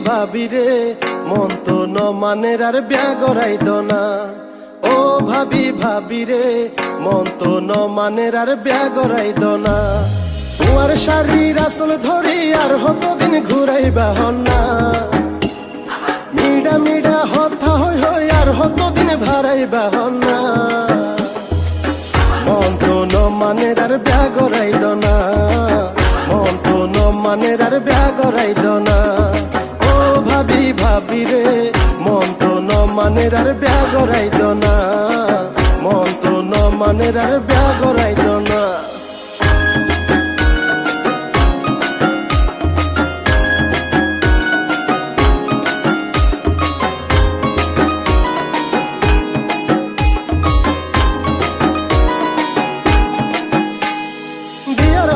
ভাবি রে মন তো ন মানের আর বিয়া গড়াইত না। ও ভাবি ভাবি রে মন তো ন মানের আর বিয়া গড়াইত না। তোমার শাড়ির আসল ধরি আর হতদিন ঘুরাইবা হন না। মিডা মিডা হতা হই হই আর হতদিন ভারাইবা হন না। মন তো ন মানের আর বিয়া গড়াইত না। মন তো ন মানের আর বিয়া গড়াইত না। ও ভাবি ভাবি রে মন তো ন মানের আর বিয়া গড়াইত না। মন তো ন মানের আর বিয়া গড়াইত না।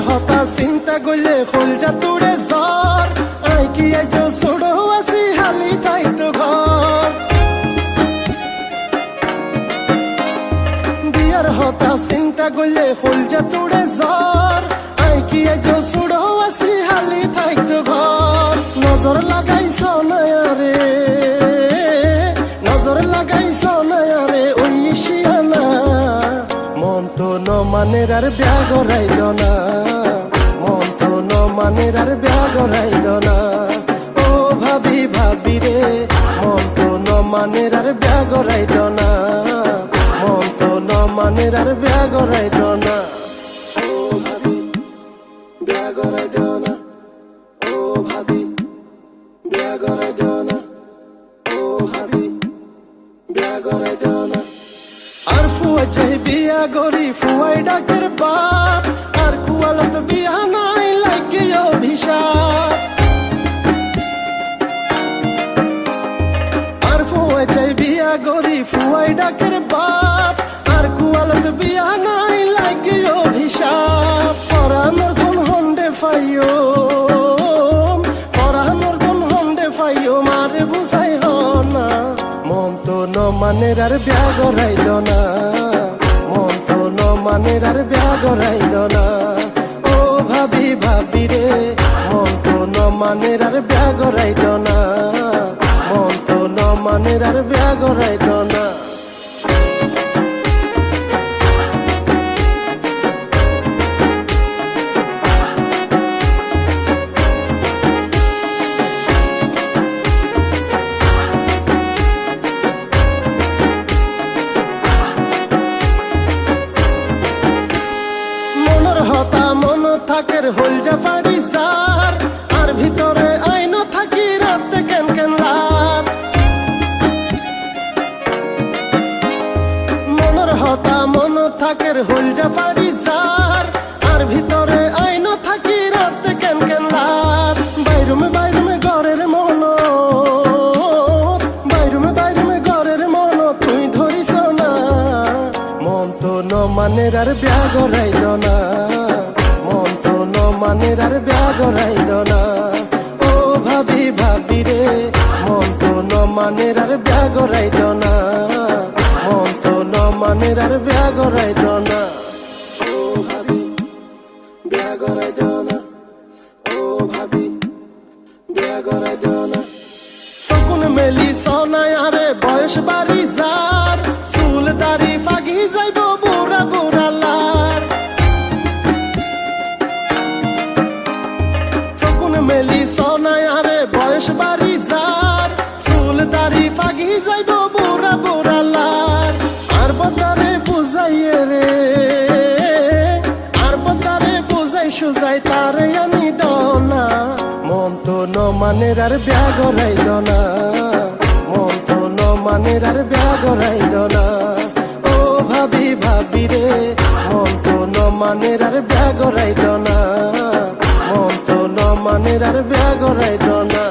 হতা চিন্তা গলে ফুলজা তুড়ে জ্বর আই কি আজ ছোড়ো আসি হালি থাইতো ঘর। বিয়ার হতা চিন্তা গলে ফুলজা তুড়ে জ্বর আই কি আজ ছোড়ো আসি হালি থাইতো ঘর। নজর লাগাইছ না রে নজর লাগাইছ না রে ওই শিয়ানা। মন তো ন মানের আর বিয়া গড়াইল না। মন তো ন মানের আর বিয়া গড়াইল না। ও ভাবি ভাবি রে মন তো ন মানের আর বিয়া গড়াইল না। মন তো ন মানের আর বিয়া গড়াইল না। ও ভাবি বিয়া গড়াইল না। ও ভাবি বিয়া গড়াইল না। ও ভাবি বিয়া গড়াইল না। আর ফুয়া চাই বিয়া গরি ফুয়াই ডাকের বাপ আর কুয়ালত বিয়া নাই লাগে অভিশাপ। আর ফুয়া চাই বিয়া গরি ফুয়াই ডাকের বাপ আর কুয়ালত বিয়া নাই লাগে অভিশাপ। পরানোর কোন হন্ডে ফাইও পরানোর কোন হন্ডে ফাইও মারে বুঝাই না। মন তো ন মানের আর বিয়া গড়াইল না। মন তো ন মানের আর বিয়া গড়াইল না। ও ভাবি ভাবি রে মন তো ন মানের আর বিয়া গড়াইল না। মন তো ন মানের আর বিয়া গড়াইল না। হতা মন থাকের হলজা বাড়ি যার আর ভিতরে আইন থাকি রাতে কেন কেন লার। মনের হতা মন থাকের হলজা বাড়ি যার আর ভিতরে আইন থাকি রাতে কেন কেন লার। বাইরুমে বাইরুমে ঘরের মন বাইরুমে বাইরুমে ঘরের মন তুই ধরিস না। মন তো ন মানের আর বিয়া গড়াইল না। মন তো ন মানের আর বিয়া গড়াইল না। ও ভাবি ভাবি রে মন তো ন মানের আর বিয়া গড়াইল না। মন তো ন মানের আর বিয়া গড়াইল না। ও ভাবি বিয়া গড়াইল না। ও ভাবি বিয়া গড়াইল না। শকুন মেলি সোনায় আরে বয়স বাড়ি যার চুল দাড়ি ফাগি যাইব বুড়া বুড়া লার। শকুন মেলি সোনায় আরে বয়স বাড়ি যার চুল দাড়ি ফাগি যাইব বুড়া বুড়া লার। আর বতারে বুঝাইয়ে রে আর বতারে বুঝাই সুজাই তারে আনি দাও না। মন তো ন মানের আর বিয়া গড়াইল না। মন তো ন মানের আর বিয়া গড়াইল না। ও ভাবি ভাবি রে মন তো ন মানের আর বিয়া গড়াইল না। মন তো ন মানের আর বিয়া গড়াইল না।